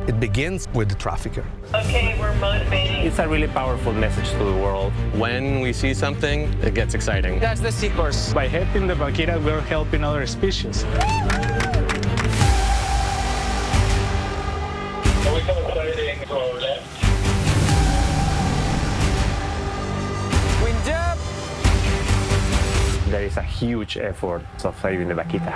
It begins with the trafficker. Okay, we're motivating. It's a really powerful message to the world. When we see something, it gets exciting. That's the seahorse. By helping the Vaquita, we're helping other species. Are we concentrating to our left? Wind up! There is a huge effort of saving the Vaquita.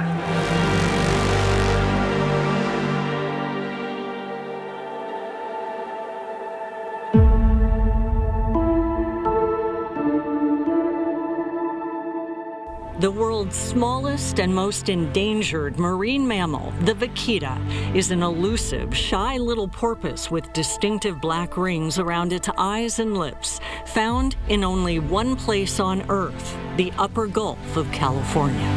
The world's smallest and most endangered marine mammal, the vaquita, is an elusive, shy little porpoise with distinctive black rings around its eyes and lips, found in only one place on Earth, the upper Gulf of California.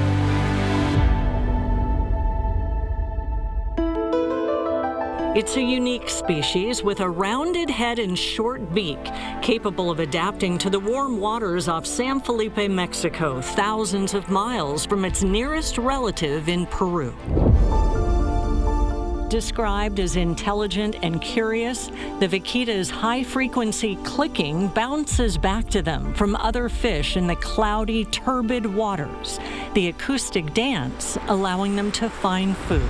It's a unique species with a rounded head and short beak, capable of adapting to the warm waters off San Felipe, Mexico, thousands of miles from its nearest relative in Peru. Described as intelligent and curious, the vaquita's high-frequency clicking bounces back to them from other fish in the cloudy, turbid waters, the acoustic dance allowing them to find food.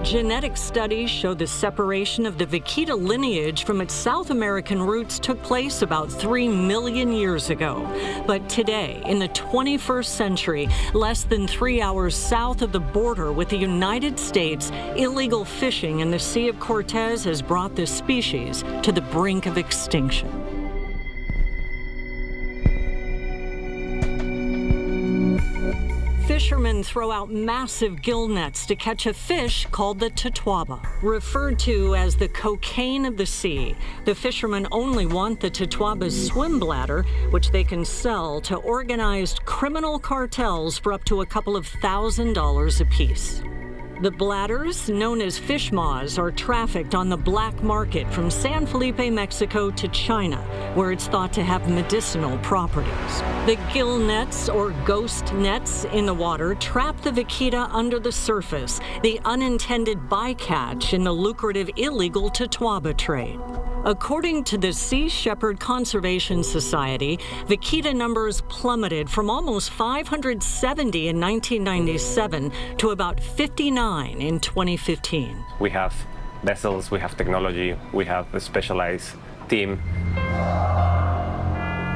Genetic studies show the separation of the vaquita lineage from its South American roots took place about 3 million years ago. But today, in the 21st century, less than 3 hours south of the border with the United States, illegal fishing in the Sea of Cortez has brought this species to the brink of extinction. Fishermen throw out massive gill nets to catch a fish called the totuaba. Referred to as the cocaine of the sea, the fishermen only want the totuaba's swim bladder, which they can sell to organized criminal cartels for up to a couple of $1,000 apiece. The bladders, known as fish maws, are trafficked on the black market from San Felipe, Mexico to China, where it's thought to have medicinal properties. The gill nets, or ghost nets, in the water trap the vaquita under the surface, the unintended bycatch in the lucrative illegal totuaba trade. According to the Sea Shepherd Conservation Society, vaquita numbers plummeted from almost 570 in 1997 to about 59 in 2015. We have vessels, we have technology, we have a specialized team.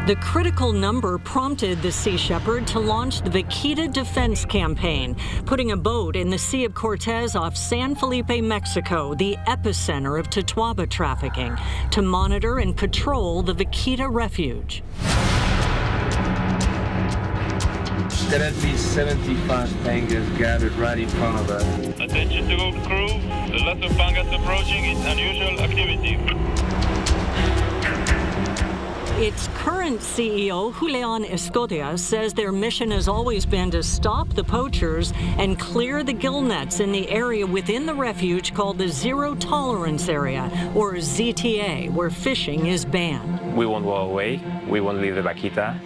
The critical number prompted the Sea Shepherd to launch the Vaquita Defense Campaign, putting a boat in the Sea of Cortez off San Felipe, Mexico, the epicenter of totuaba trafficking, to monitor and patrol the Vaquita refuge. Currently 75 pangas gathered right in front of us. Attention to all crew, a lot of pangas approaching, it's unusual activity. Its current CEO, Julian Escotia, says their mission has always been to stop the poachers and clear the gill nets in the area within the refuge called the Zero Tolerance Area, or ZTA, where fishing is banned. We won't go away. We won't leave the Vaquita.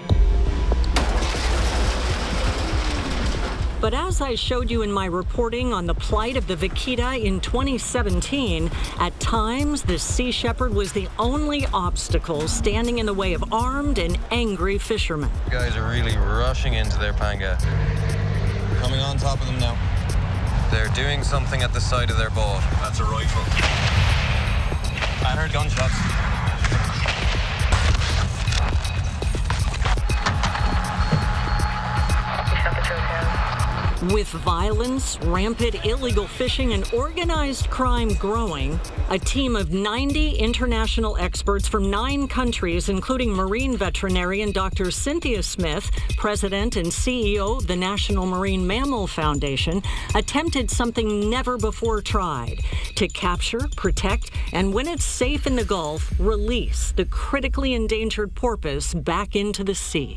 But as I showed you in my reporting on the plight of the vaquita in 2017, at times the Sea Shepherd was the only obstacle standing in the way of armed and angry fishermen. Guys are really rushing into their panga. Coming on top of them now. They're doing something at the side of their boat. That's a rifle. I heard gunshots. With violence, rampant illegal fishing, and organized crime growing, a team of 90 international experts from 9 countries, including marine veterinarian Dr. Cynthia Smith, president and CEO of the National Marine Mammal Foundation, attempted something never before tried: to capture, protect, and when it's safe in the Gulf, release the critically endangered porpoise back into the sea.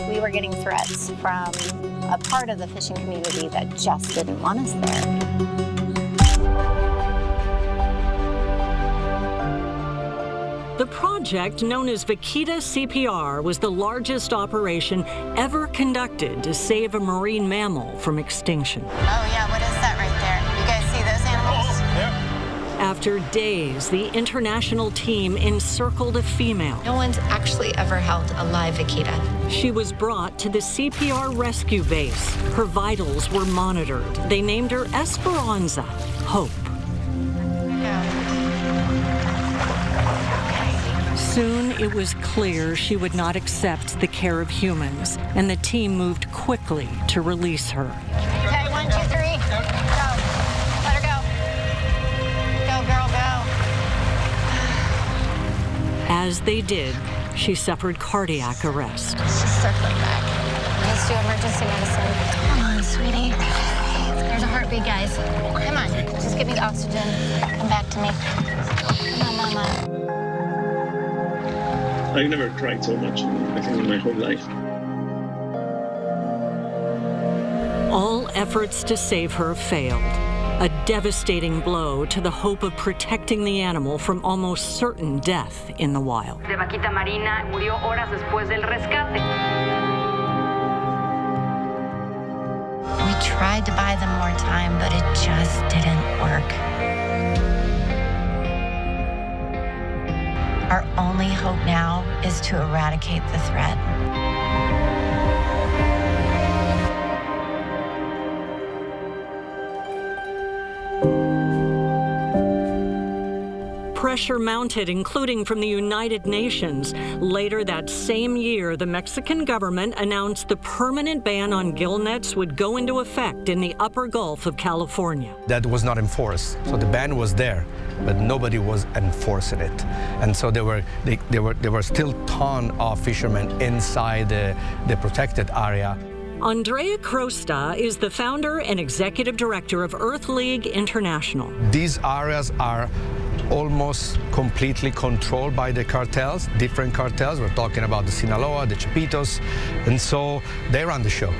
We were getting threats from a part of the fishing community that just didn't want us there. The project, known as Vaquita CPR, was the largest operation ever conducted to save a marine mammal from extinction. Oh yeah, what is that right there? You guys see those animals? After days, the international team encircled a female. No one's actually ever held a live vaquita. She was brought to the CPR rescue base. Her vitals were monitored. They named her Esperanza, Hope. Soon it was clear she would not accept the care of humans, and the team moved quickly to release her. Okay, 1, 2, 3. Go. Let her go. Go, girl, go. As they did, she suffered cardiac arrest. She's circling back. Let's do emergency medicine. Come on, sweetie. There's a heartbeat, guys. Come on, just give me the oxygen. Come back to me. Come on, Mama. I've never cried so much, I think, in my whole life. All efforts to save her failed. A devastating blow to the hope of protecting the animal from almost certain death in the wild. De Vaquita Marina murió horas después del rescate. We tried to buy them more time, but it just didn't work. Our only hope now is to eradicate the threat. Pressure mounted, including from the United Nations. Later that same year, the Mexican government announced the permanent ban on gill nets would go into effect in the upper Gulf of California. That was not enforced. So the ban was there, but nobody was enforcing it. And so there were still ton of fishermen inside the protected area. Andrea Crosta is the founder and executive director of Earth League International. These areas are almost completely controlled by the cartels, different cartels. We're talking about the Sinaloa, the Chapitos, and so they run the show.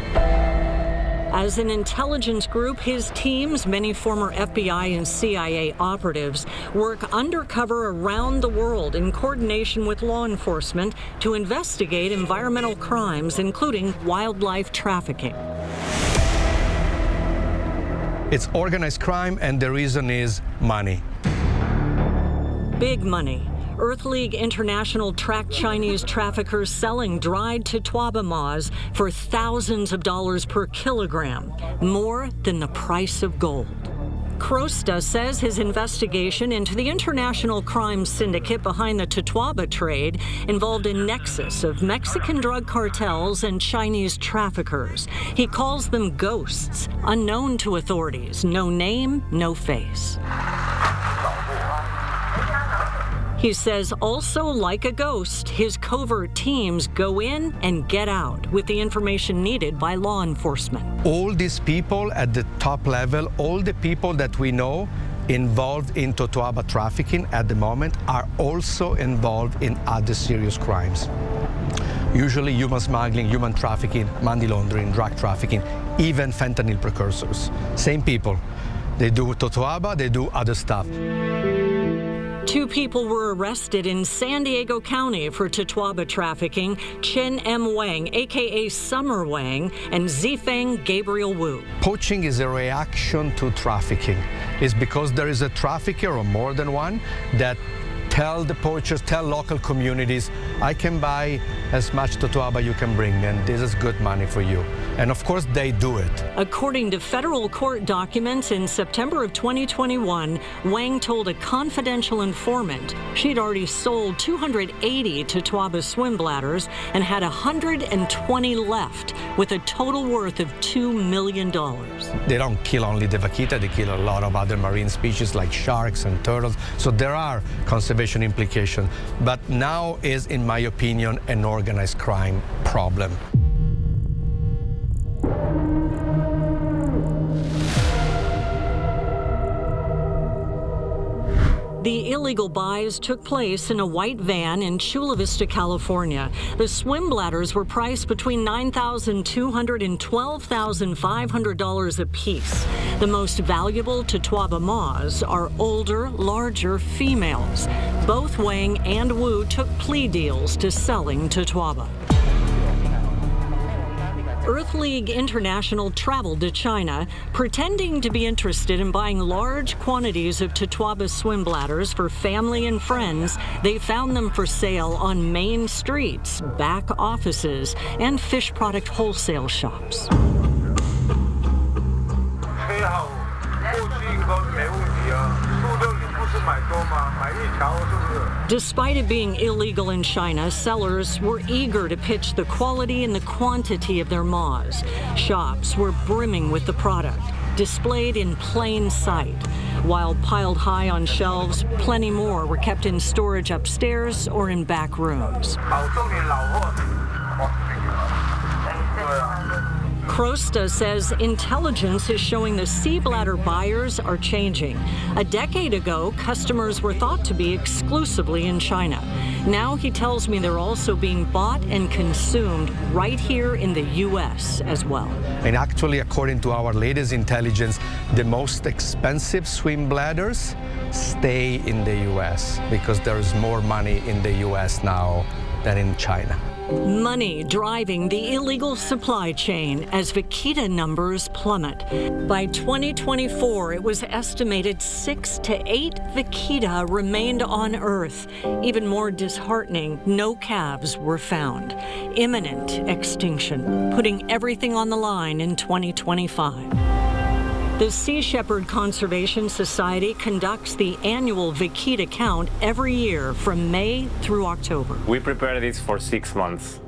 As an intelligence group, his teams, many former FBI and CIA operatives, work undercover around the world in coordination with law enforcement to investigate environmental crimes, including wildlife trafficking. It's organized crime, and the reason is money. Big money. Earth League International tracked Chinese traffickers selling dried Totoaba moths for thousands of dollars per kilogram, more than the price of gold. Crosta says his investigation into the international crime syndicate behind the Totoaba trade involved a nexus of Mexican drug cartels and Chinese traffickers. He calls them ghosts, unknown to authorities, no name, no face. He says also, like a ghost, his covert teams go in and get out with the information needed by law enforcement. All these people at the top level, all the people that we know involved in Totoaba trafficking at the moment are also involved in other serious crimes. Usually human smuggling, human trafficking, money laundering, drug trafficking, even fentanyl precursors. Same people. They do Totoaba, they do other stuff. 2 people were arrested in San Diego County for Totoaba trafficking: Chen M. Wang, a.k.a. Summer Wang, and Zifeng Gabriel Wu. Poaching is a reaction to trafficking. It's because there is a trafficker, or more than one, that tell the poachers, tell local communities, I can buy as much Totoaba you can bring me, and this is good money for you. And of course, they do it. According to federal court documents, in September of 2021, Wang told a confidential informant she'd already sold 280 Totoaba swim bladders and had 120 left, with a total worth of $2 million. They don't kill only the vaquita, they kill a lot of other marine species like sharks and turtles. So there are conservation implications. But now is, in my opinion, an organized crime problem. The illegal buys took place in a white van in Chula Vista, California. The swim bladders were priced between $9,200 and $12,500 apiece. The most valuable Totoaba moths are older, larger females. Both Wang and Wu took plea deals to selling Totoaba. Earth League International traveled to China, pretending to be interested in buying large quantities of Totoaba swim bladders for family and friends. They found them for sale on main streets, back offices, and fish product wholesale shops. Despite it being illegal in China, sellers were eager to pitch the quality and the quantity of their maws. Shops were brimming with the product, displayed in plain sight. While piled high on shelves, plenty more were kept in storage upstairs or in back rooms. Crosta says intelligence is showing the sea bladder buyers are changing. A decade ago, customers were thought to be exclusively in China. Now he tells me they're also being bought and consumed right here in the U.S. as well. And actually, according to our latest intelligence, the most expensive swim bladders stay in the U.S. because there's more money in the U.S. now than in China. Money driving the illegal supply chain as Vaquita numbers plummet. By 2024, it was estimated 6 to 8 Vaquita remained on Earth. Even more disheartening, no calves were found. Imminent extinction, putting everything on the line in 2025. The Sea Shepherd Conservation Society conducts the annual Vaquita count every year from May through October. We prepare this for 6 months.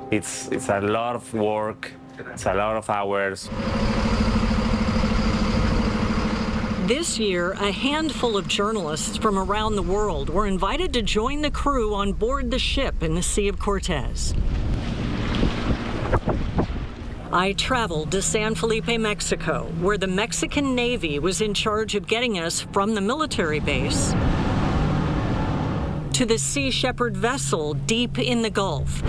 It's a lot of work, it's a lot of hours. This year, a handful of journalists from around the world were invited to join the crew on board the ship in the Sea of Cortez. I traveled to San Felipe, Mexico, where the Mexican Navy was in charge of getting us from the military base to the Sea Shepherd vessel deep in the Gulf.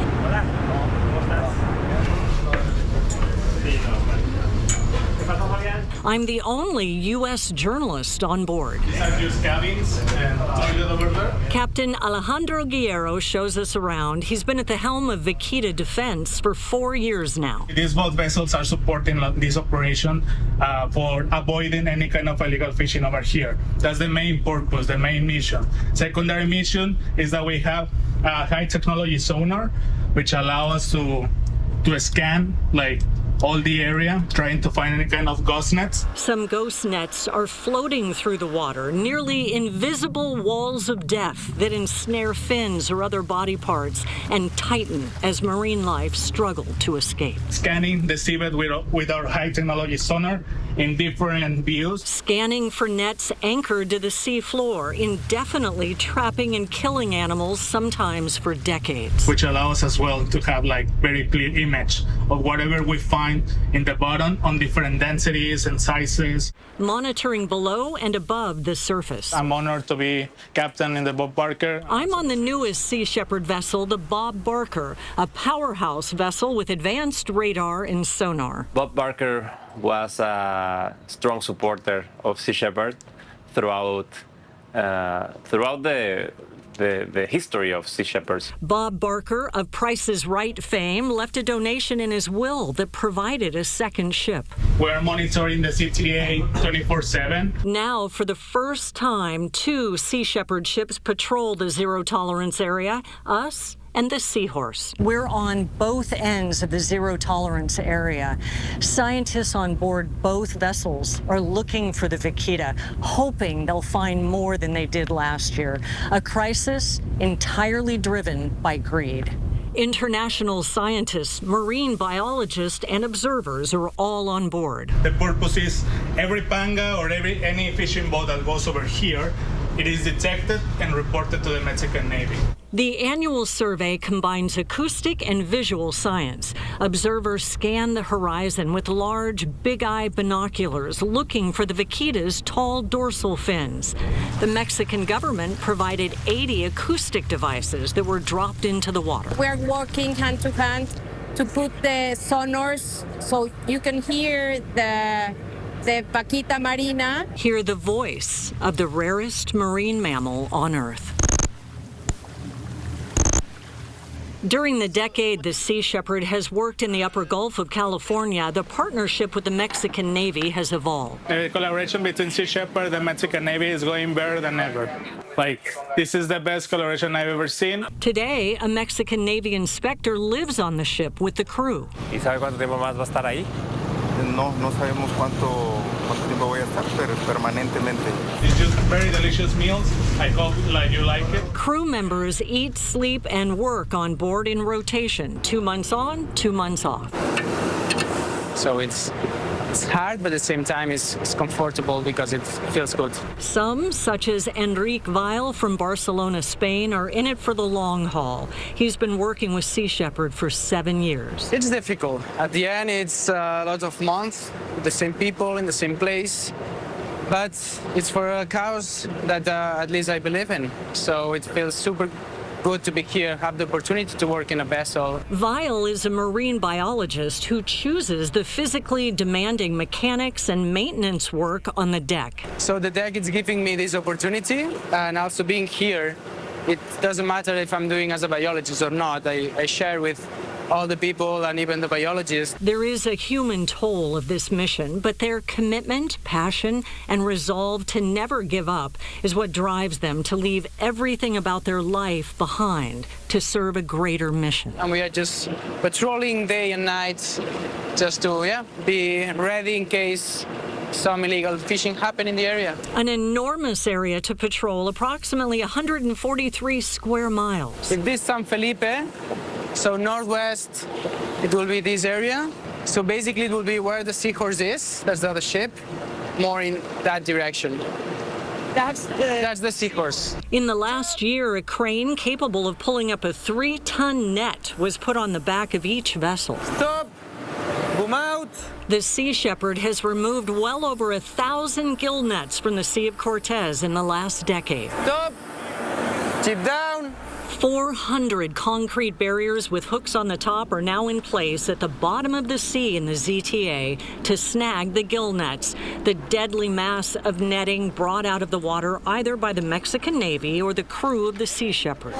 I'm the only U.S. journalist on board. These are just cabins and toilet over there. Captain Alejandro Guerrero shows us around. He's been at the helm of Vaquita Defense for 4 years now. These boat vessels are supporting this operation for avoiding any kind of illegal fishing over here. That's the main purpose, the main mission. Secondary mission is that we have a high technology sonar, which allow us to scan all the area, trying to find any kind of ghost nets. Some ghost nets are floating through the water, nearly invisible walls of death that ensnare fins or other body parts and tighten as marine life struggle to escape. Scanning the seabed with our high technology sonar in different views. Scanning for nets anchored to the sea floor, indefinitely trapping and killing animals, sometimes for decades. Which allows us as well to have very clear image of whatever we find in the bottom on different densities and sizes. Monitoring below and above the surface. I'm honored to be captain in the Bob Barker. I'm on the newest Sea Shepherd vessel, the Bob Barker, a powerhouse vessel with advanced radar and sonar. Bob Barker was a strong supporter of Sea Shepherd throughout the history of Sea Shepherds. Bob Barker, of Price is Right fame, left a donation in his will that provided a second ship. We're monitoring the CTA 24/7. Now, for the first time, 2 Sea Shepherd ships patrol the zero-tolerance area, us and the Seahorse. We're on both ends of the zero-tolerance area. Scientists on board both vessels are looking for the Vaquita, hoping they'll find more than they did last year. A crisis entirely driven by greed. International scientists, marine biologists, and observers are all on board. The purpose is every panga or any fishing boat that goes over here, it is detected and reported to the Mexican Navy. The annual survey combines acoustic and visual science. Observers scan the horizon with large, big-eye binoculars looking for the Vaquita's tall dorsal fins. The Mexican government provided 80 acoustic devices that were dropped into the water. We're working hand to hand to put the sonars so you can hear the Vaquita marina. Hear the voice of the rarest marine mammal on Earth. During the decade the Sea Shepherd has worked in the upper Gulf of California, the partnership with the Mexican Navy has evolved. The collaboration between Sea Shepherd and the Mexican Navy is going better than ever. Like, this is the best collaboration I've ever seen. Today, a Mexican Navy inspector lives on the ship with the crew. ¿Y sabe cuánto tiempo más va a estar ahí? No sabemos cuánto tiempo voy a estar, pero permanentemente. It's just very delicious meals. I hope you like it. Crew members eat, sleep, and work on board in rotation, 2 months on, 2 months off. So it's hard, but at the same time it's comfortable because it feels good. Some, such as Enrique Weil from Barcelona, Spain, are in it for the long haul. He's been working with Sea Shepherd for 7 years. It's difficult. At the end, it's a lot of months with the same people in the same place. But it's for a cause that at least I believe in. So it feels super good to be here, have the opportunity to work in a vessel. Weil is a marine biologist who chooses the physically demanding mechanics and maintenance work on the deck. So the deck is giving me this opportunity, and also being here, it doesn't matter if I'm doing as a biologist or not. I share with all the people and even the biologists. There is a human toll of this mission, but their commitment, passion, and resolve to never give up is what drives them to leave everything about their life behind to serve a greater mission. And we are just patrolling day and night just to be ready in case some illegal fishing happen in the area. An enormous area to patrol, approximately 143 square miles. If this is San Felipe, so northwest, it will be this area. So basically it will be where the Seahorse is, that's the other ship, more in that direction. That's the Seahorse. In the last year, a crane capable of pulling up a 3-ton net was put on the back of each vessel. Stop! Boom out! The Sea Shepherd has removed well over 1,000 gill nets from the Sea of Cortez in the last decade. Stop! Chip down! 400 concrete barriers with hooks on the top are now in place at the bottom of the sea in the ZTA to snag the gill nets, the deadly mass of netting brought out of the water either by the Mexican Navy or the crew of the Sea Shepherd.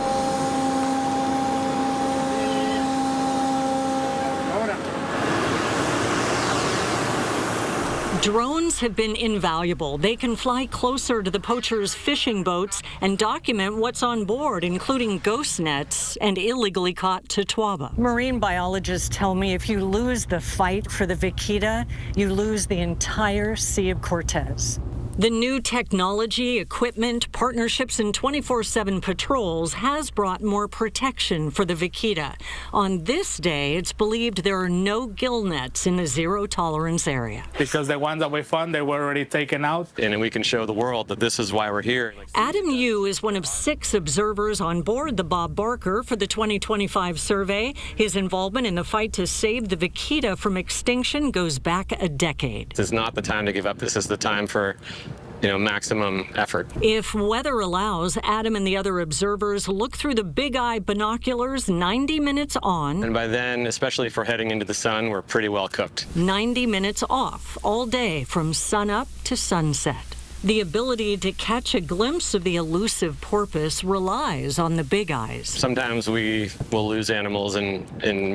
Drones have been invaluable. They can fly closer to the poachers' fishing boats and document what's on board, including ghost nets and illegally caught Totoaba. Marine biologists tell me if you lose the fight for the Vaquita, you lose the entire Sea of Cortez. The new technology, equipment, partnerships, and 24/7 patrols has brought more protection for the Vaquita. On this day, it's believed there are no gill nets in the zero-tolerance area. Because the ones that we found, they were already taken out. And then we can show the world that this is why we're here. Adam Yu is one of 6 observers on board the Bob Barker for the 2025 survey. His involvement in the fight to save the Vaquita from extinction goes back a decade. This is not the time to give up. This is the time for maximum effort. If weather allows, Adam and the other observers look through the big eye binoculars 90 minutes on. And by then, especially if we're heading into the sun, we're pretty well cooked. 90 minutes off all day from sunup to sunset. The ability to catch a glimpse of the elusive porpoise relies on the big eyes. Sometimes we will lose animals in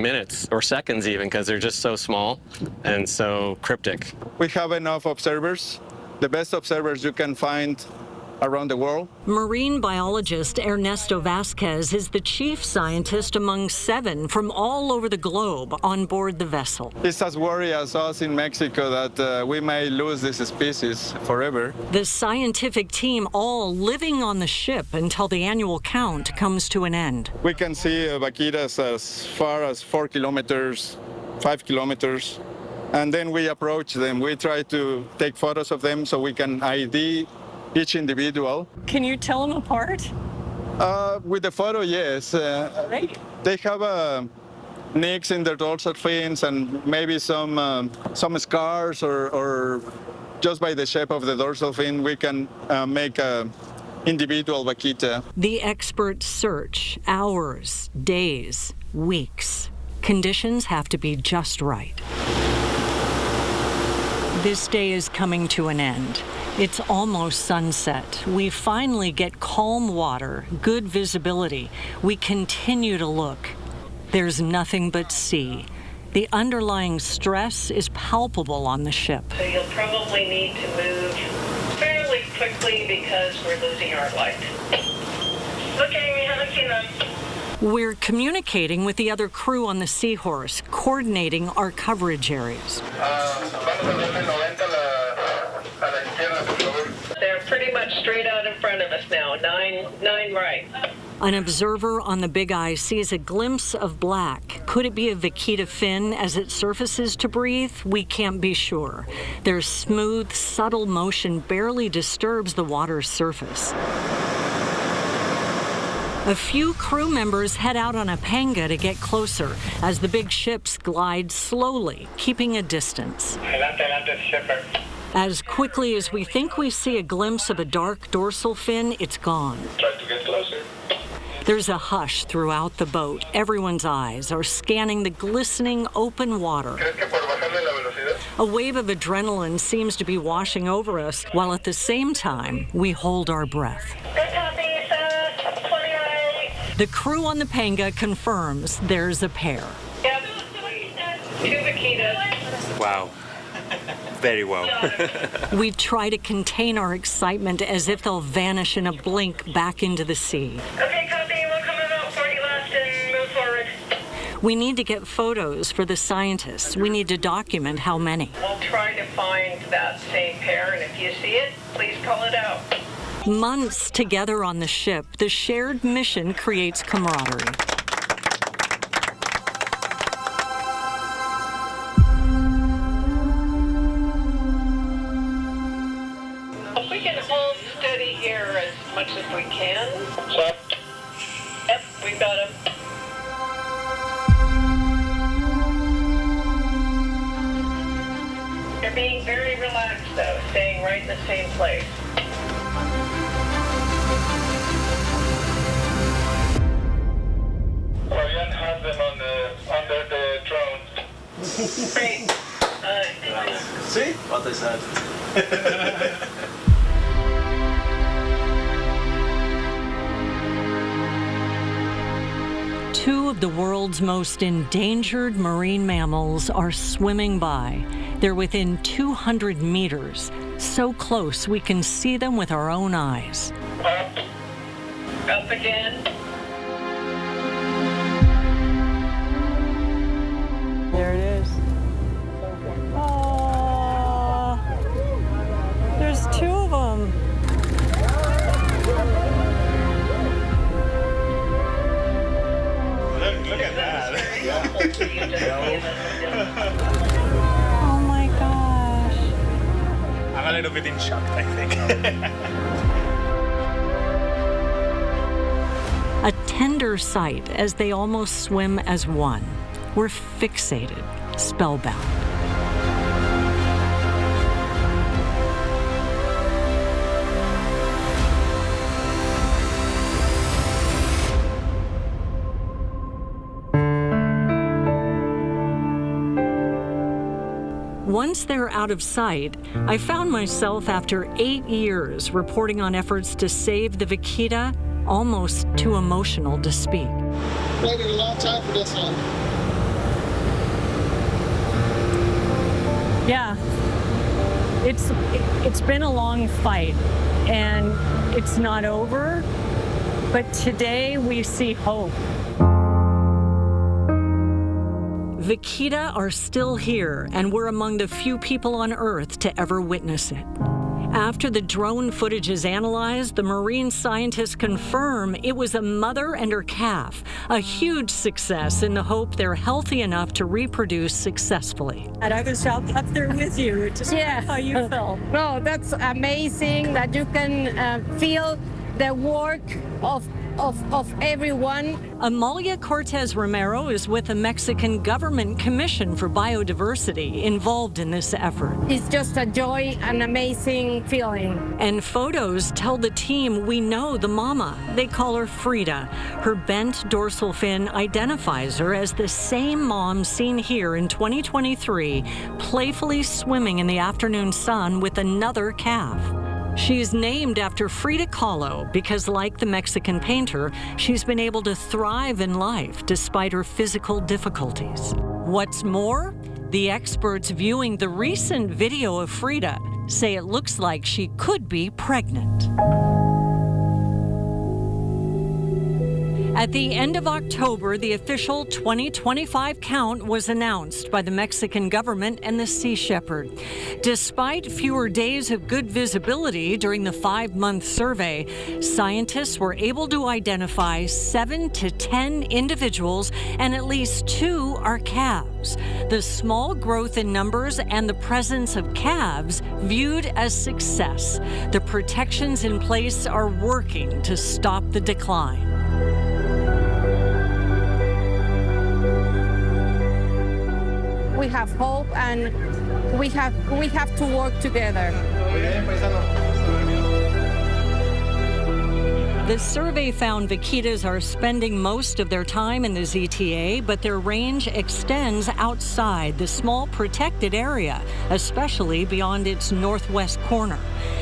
minutes or seconds even because they're just so small and so cryptic. We have enough observers, the best observers you can find around the world. Marine biologist Ernesto Vasquez is the chief scientist among 7 from all over the globe on board the vessel. It's as worried as us in Mexico that we may lose this species forever. The scientific team all living on the ship until the annual count comes to an end. We can see vaquitas as far as 4 kilometers, 5 kilometers. And then we approach them. We try to take photos of them so we can ID each individual. Can you tell them apart? With the photo, yes. They have nicks in their dorsal fins and maybe some scars or just by the shape of the dorsal fin, we can make an individual vaquita. The experts search hours, days, weeks. Conditions have to be just right. This day is coming to an end. It's almost sunset. We finally get calm water, good visibility. We continue to look. There's nothing but sea. The underlying stress is palpable on the ship. So you'll probably need to move fairly quickly because we're losing our light. Okay, we haven't seen them. We're communicating with the other crew on the Seahorse, coordinating our coverage areas. They're pretty much straight out in front of us now, nine right. An observer on the Big Eye sees a glimpse of black. Could it be a Vaquita fin as it surfaces to breathe? We can't be sure. Their smooth, subtle motion barely disturbs the water's surface. A few crew members head out on a panga to get closer as the big ships glide slowly, keeping a distance. As quickly as we think we see a glimpse of a dark dorsal fin, it's gone. Try to get closer. There's a hush throughout the boat. Everyone's eyes are scanning the glistening open water. A wave of adrenaline seems to be washing over us, while at the same time, we hold our breath. The crew on the panga confirms there's a pair. Yep, 2 Vaquitas. Wow. Very well. We try to contain our excitement as if they'll vanish in a blink back into the sea. Okay, copy. We'll come about 40 left and move forward. We need to get photos for the scientists. We need to document how many. We'll try to find that same pair, and if you see it, please call it out. Months together on the ship, the shared mission creates camaraderie. If we can hold steady here as much as we can. Yep, we got him. You're being very relaxed, though, staying right in the same place. Fabian has them under the drone. Great. See what I said? Two of the world's most endangered marine mammals are swimming by. They're within 200 meters, so close we can see them with our own eyes. Up again. There it is. Oh, there's 2 of them. Look at that. Oh my gosh. I'm a little bit in shock, I think. A tender sight as they almost swim as one. We're fixated, spellbound. Once they're out of sight, I found myself after 8 years reporting on efforts to save the Vaquita, almost too emotional to speak. Waited a long time for this one. Yeah, it's been a long fight, and it's not over, but today we see hope. Vaquita are still here, and we're among the few people on Earth to ever witness it. After the drone footage is analyzed, the marine scientists confirm it was a mother and her calf, a huge success in the hope they're healthy enough to reproduce successfully. And I was up there with you, just how you felt. No, that's amazing that you can feel the work of everyone. Amalia Cortez Romero is with the Mexican Government Commission for Biodiversity involved in this effort. It's just a joy, an amazing feeling. And photos tell the team we know the mama. They call her Frida. Her bent dorsal fin identifies her as the same mom seen here in 2023, playfully swimming in the afternoon sun with another calf. She's named after Frida Kahlo because, like the Mexican painter, she's been able to thrive in life despite her physical difficulties. What's more, the experts viewing the recent video of Frida say it looks like she could be pregnant. At the end of October, the official 2025 count was announced by the Mexican government and the Sea Shepherd. Despite fewer days of good visibility during the 5-month survey, scientists were able to identify 7 to 10 individuals, and at least 2 are calves. The small growth in numbers and the presence of calves viewed as success. The protections in place are working to stop the decline. We have hope, and we have to work together. The survey found vaquitas are spending most of their time in the ZTA, but their range extends outside the small protected area, especially beyond its northwest corner.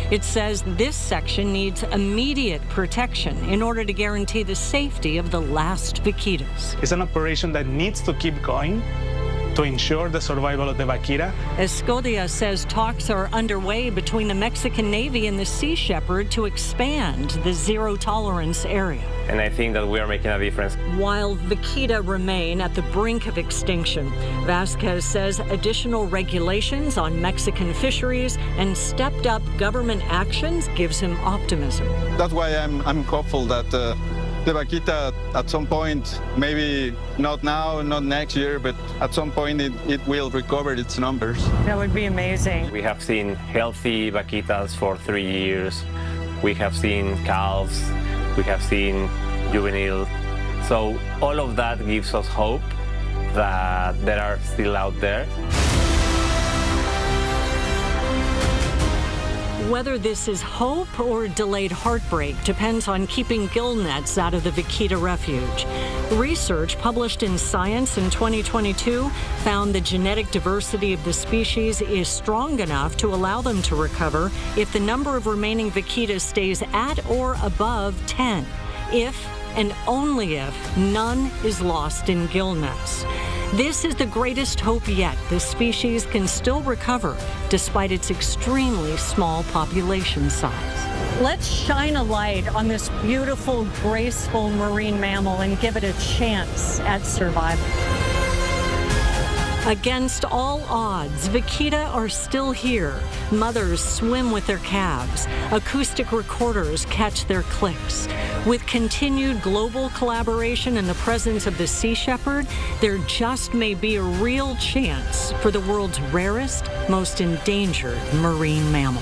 It says this section needs immediate protection in order to guarantee the safety of the last vaquitas. It's an operation that needs to keep going to ensure the survival of the vaquita. Escodia says talks are underway between the Mexican Navy and the Sea Shepherd to expand the zero-tolerance area. And I think that we are making a difference. While vaquita remain at the brink of extinction, Vasquez says additional regulations on Mexican fisheries and stepped-up government actions gives him optimism. That's why I'm hopeful that the vaquita at some point, maybe not now, not next year, but at some point it will recover its numbers. That would be amazing. We have seen healthy vaquitas for 3 years. We have seen calves. We have seen juvenile. So all of that gives us hope that they are still out there. Whether this is hope or delayed heartbreak depends on keeping gill nets out of the Vaquita refuge. Research published in Science in 2022 found the genetic diversity of the species is strong enough to allow them to recover if the number of remaining vaquitas stays at or above 10, if and only if none is lost in gill nets. This is the greatest hope yet. The species can still recover despite its extremely small population size. Let's shine a light on this beautiful, graceful marine mammal and give it a chance at survival. Against all odds, vaquita are still here. Mothers swim with their calves. Acoustic recorders catch their clicks. With continued global collaboration and the presence of the Sea Shepherd, there just may be a real chance for the world's rarest, most endangered marine mammal.